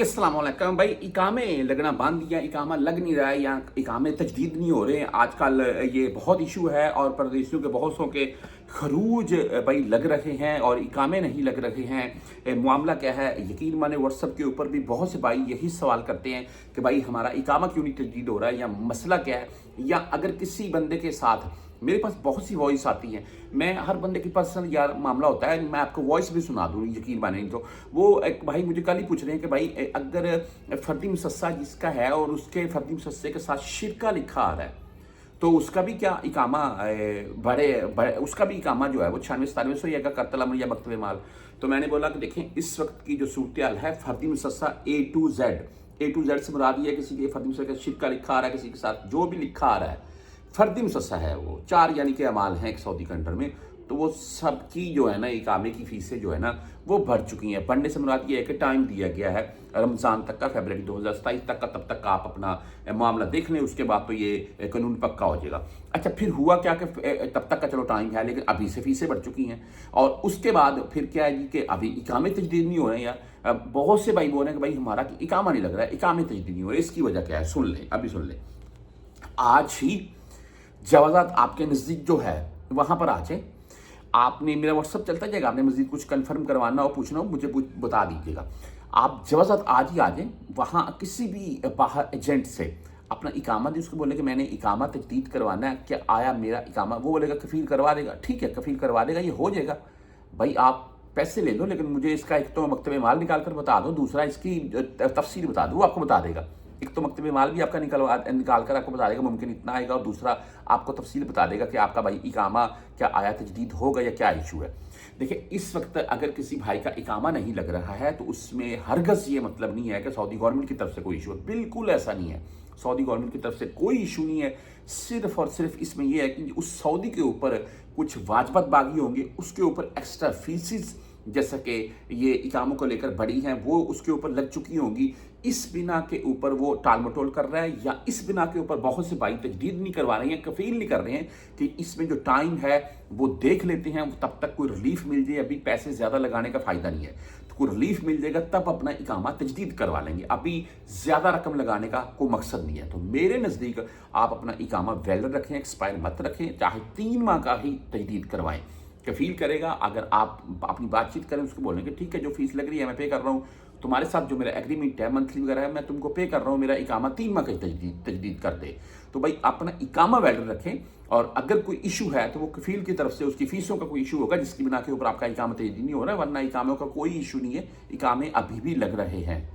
अस्सलाम वालेकुम भाई। इकामे लगना बंद या इकामा लग नहीं रहा है या इकामे तजदीद नहीं हो रहे हैं आजकल, ये बहुत इशू है। और परदेशियों के बहुत सौ के खरूज भाई लग रहे हैं और इकामे नहीं लग रहे हैं। मामला क्या है, यकीन माने व्हाट्सएप के ऊपर भी बहुत से भाई यही सवाल करते हैं कि भाई हमारा इकामा क्यों नहीं तजदीद हो रहा है, या मसला क्या है। या अगर किसी बंदे के साथ, मेरे पास बहुत सी वॉइस आती हैं, मैं हर बंदे की पर्सनल यार मामला होता है, मैं आपको वॉइस भी सुना दूँ, यकीन माने। तो वो एक भाई मुझे कल ही पूछ रहे हैं कि भाई अगर फर्दी मुसस्सा जिसका है और उसके फर्दी मुसस्से के साथ शिरका लिखा आ रहा है, तो उसका भी क्या इकामा बड़े उसका भी इकामा जो है वो 96-97 या करतल अमर या मकतब माल। तो मैंने बोला कि देखें, इस वक्त की जो सूरत हाल है, फर्दी मुसस्सा ए टू जेड से मुराद ये है किसी के फर्दी मुसस्सा का शिरका लिखा आ रहा है, किसी के साथ जो भी लिखा आ रहा है फर्दी मुसस्सा है, वो 4 यानी कि अमाल हैं एक सऊदी कंट्री में, तो वो सबकी जो है ना इकामे की फीसें जो है ना वो भर चुकी हैं। बढ़ने से मुराद ये है कि टाइम दिया गया है रमज़ान तक का, फरवरी 2027 तक का, तब तक आप अपना मामला देख लें, उसके बाद तो ये कानून पक्का हो जाएगा। अच्छा, फिर हुआ क्या कि तब तक का चलो टाइम है, लेकिन अभी से फीसें बढ़ चुकी हैं। और उसके बाद फिर क्या है जी कि अभी इकामे तजदीद नहीं हो रहे हैं यार। बहुत से भाई बोल रहे हैं कि भाई हमारा इकामा नहीं लग रहा है, इकामे तजदीद नहीं हो रहे। इसकी वजह क्या है, सुन लें, अभी सुन लें। आज ही जवाजात आपके नज़दीक जो है वहाँ पर आ जाए, आपने, मेरा व्हाट्सअप चलता जाएगा, आपने मज़ीद कुछ कंफर्म करवाना हो, पूछना हो, मुझे बता दीजिएगा। आप जवाजात आज ही आ जाएँ, वहाँ किसी भी बाहर एजेंट से अपना इकामा दी, उसको बोले कि मैंने इकामा तजदीद करवाना है, क्या आया मेरा इकामा। वो बोलेगा कफ़ील करवा देगा, ठीक है कफ़ील करवा देगा, ये हो जाएगा। भाई आप पैसे ले लो, लेकिन मुझे इसका एक तो मकतब माल निकाल कर बता दो, दूसरा इसकी तफसील बता दो, आपको बता देगा। एक तो मकतब माल भी आपका निकाल कर आपको बता देगा मुमकिन इतना आएगा, और दूसरा आपको तफसील बता देगा कि आपका भाई इकामा क्या आया तजदीद होगा या क्या इशू है। देखिए, इस वक्त अगर किसी भाई का इकामा नहीं लग रहा है तो उसमें हरगज़ ये मतलब नहीं है कि सऊदी गवर्नमेंट की तरफ से कोई इशू है, बिल्कुल ऐसा नहीं है। सऊदी गवर्नमेंट की तरफ से कोई इशू नहीं है, सिर्फ और सिर्फ इसमें यह है कि उस सऊदी के ऊपर कुछ वाजबत बागी होंगे, उसके ऊपर एक्स्ट्रा फीसिस जैसा कि ये इकामों को लेकर बड़ी हैं वो उसके ऊपर लग चुकी होंगी। इस बिना के ऊपर वो टाल मटोल कर रहा है, या इस बिना के ऊपर बहुत से भाई तजदीद नहीं करवा रहे हैं, कफील नहीं कर रहे हैं कि इसमें जो टाइम है वो देख लेते हैं, तब तक कोई रिलीफ मिल जाए। अभी पैसे ज़्यादा लगाने का फ़ायदा नहीं है, तो कोई रिलीफ मिल जाएगा तब अपना इकामा तजदीद करवा लेंगे। अभी ज़्यादा रकम लगाने का कोई मकसद नहीं है। तो मेरे नज़दीक आप अपना इकामा वैलिड रखें, एक्सपायर मत रखें, चाहे 3 माह का ही तजदीद करवाएं, कफील करेगा। अगर आप अपनी बातचीत करें, उसको बोलेंगे ठीक है जो फीस लग रही है मैं पे कर रहा हूँ, तुम्हारे साथ जो मेरा एग्रीमेंट है मंथली वगैरह है मैं तुमको पे कर रहा हूँ, मेरा इकामा 3 माह का तजदीद कर दे। तो भाई अपना इकामा वैलिड रखें, और अगर कोई इशू है तो वो कफील की तरफ से उसकी फीसों का कोई इशू होगा जिसकी बिना के ऊपर आपका इकामा तजदीद नहीं हो रहा है, वरना इकामों का कोई इशू नहीं है, इकामे अभी भी लग रहे हैं।